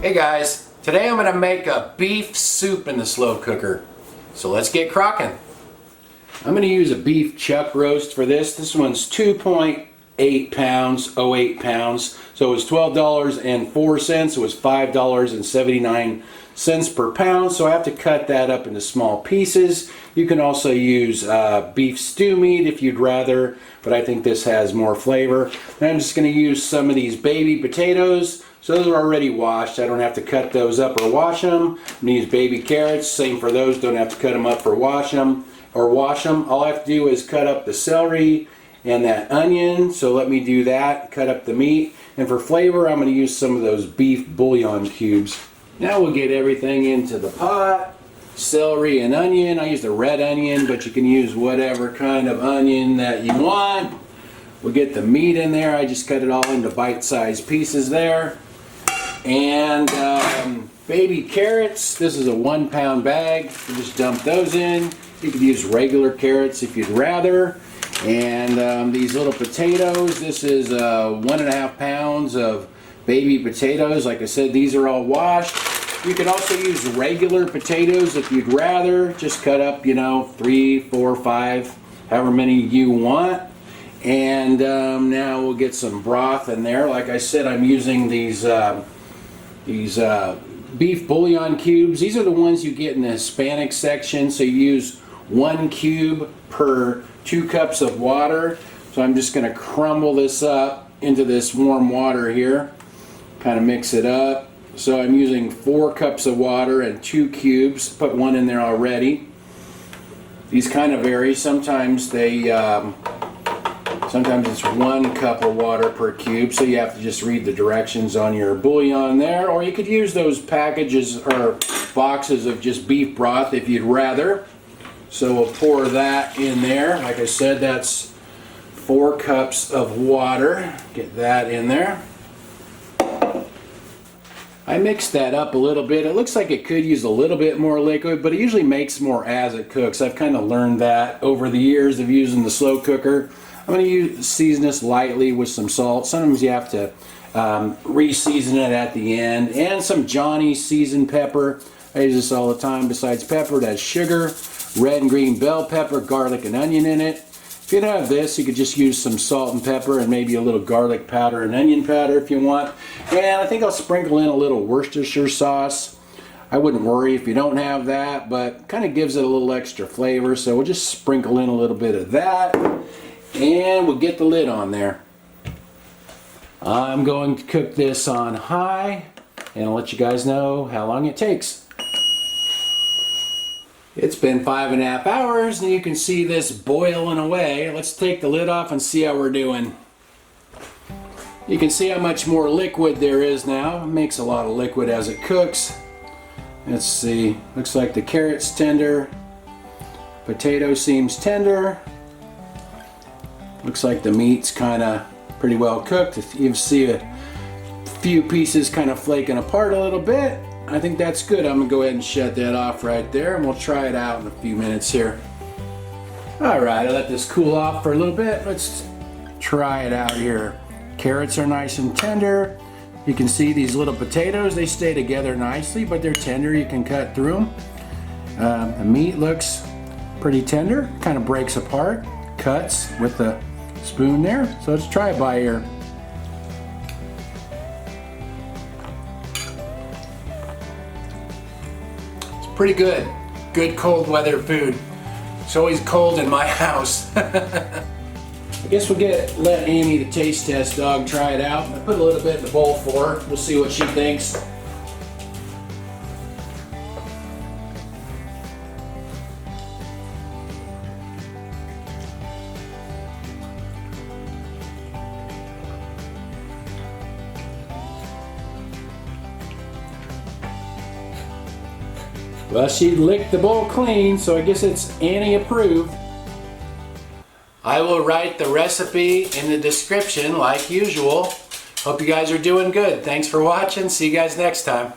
Hey guys, today I'm going to make a beef soup in the slow cooker. So let's get crocking. I'm going to use a beef chuck roast for this. This one's 2.8 pounds, 08 pounds. So it was $12.04. It was $5.79 per pound. So I have to cut that up into small pieces. You can also use beef stew meat if you'd rather, but I think this has more flavor. And I'm just going to use some of these baby potatoes. So those are already washed. I don't have to cut those up or wash them. I'm going to use baby carrots. Same for those. Don't have to cut them up or wash them. All I have to do is cut up the celery and that onion. So let me do that. Cut up the meat. And for flavor, I'm going to use some of those beef bouillon cubes. Now we'll get everything into the pot. Celery and onion. I used a red onion, but you can use whatever kind of onion that you want. We'll get the meat in there. I just cut it all into bite-sized pieces there. And baby carrots. This is a 1 pound bag. You just dump those in. You could use regular carrots if you'd rather. And these little potatoes. This is 1.5 pounds of baby potatoes. Like I said, these are all washed. You could also use regular potatoes if you'd rather. Just cut up, 3, 4, 5, however many you want. And now we'll get some broth in there. Like I said, I'm using these beef bouillon cubes. These are the ones you get in the Hispanic section. So you use 1 cube per 2 cups of water. So I'm just going to crumble this up into this warm water here. Kind of mix it up. So I'm using 4 cups of water and 2 cubes. Put 1 in there already. These kind of vary. Sometimes it's 1 cup of water per cube, so you have to just read the directions on your bouillon there, or you could use those packages or boxes of just beef broth if you'd rather. So we'll pour that in there. Like I said, that's 4 cups of water. Get that in there. I mixed that up a little bit. It looks like it could use a little bit more liquid, but it usually makes more as it cooks. I've kind of learned that over the years of using the slow cooker. I'm going to season this lightly with some salt. Sometimes you have to re-season it at the end. And some Johnny seasoned pepper. I use this all the time. Besides pepper, it has sugar, red and green bell pepper, garlic and onion in it. If you don't have this, you could just use some salt and pepper and maybe a little garlic powder and onion powder if you want. And I think I'll sprinkle in a little Worcestershire sauce. I wouldn't worry if you don't have that, but kind of gives it a little extra flavor. So we'll just sprinkle in a little bit of that. And we'll get the lid on there. I'm going to cook this on high and I'll let you guys know how long it takes. It's been 5.5 hours and you can see this boiling away. Let's take the lid off and see how we're doing. You can see how much more liquid there is now. It makes a lot of liquid as it cooks. Let's see. Looks like the carrot's tender. Potato seems tender. Looks like the meat's kind of pretty well cooked. If you see a few pieces kind of flaking apart a little bit, I think that's good. I'm going to go ahead and shut that off right there and we'll try it out in a few minutes here. Alright, I'll let this cool off for a little bit. Let's try it out here. Carrots are nice and tender. You can see these little potatoes, they stay together nicely, but they're tender. You can cut through them. The meat looks pretty tender, kind of breaks apart, cuts with the spoon there. So let's try it by ear. It's pretty good. Good cold weather food. It's always cold in my house. I guess we'll let Amy, the taste test dog, try it out. I put a little bit in the bowl for her. We'll see what she thinks. Well, she licked the bowl clean, so I guess it's Annie approved. I will write the recipe in the description like usual. Hope you guys are doing good. Thanks for watching. See you guys next time.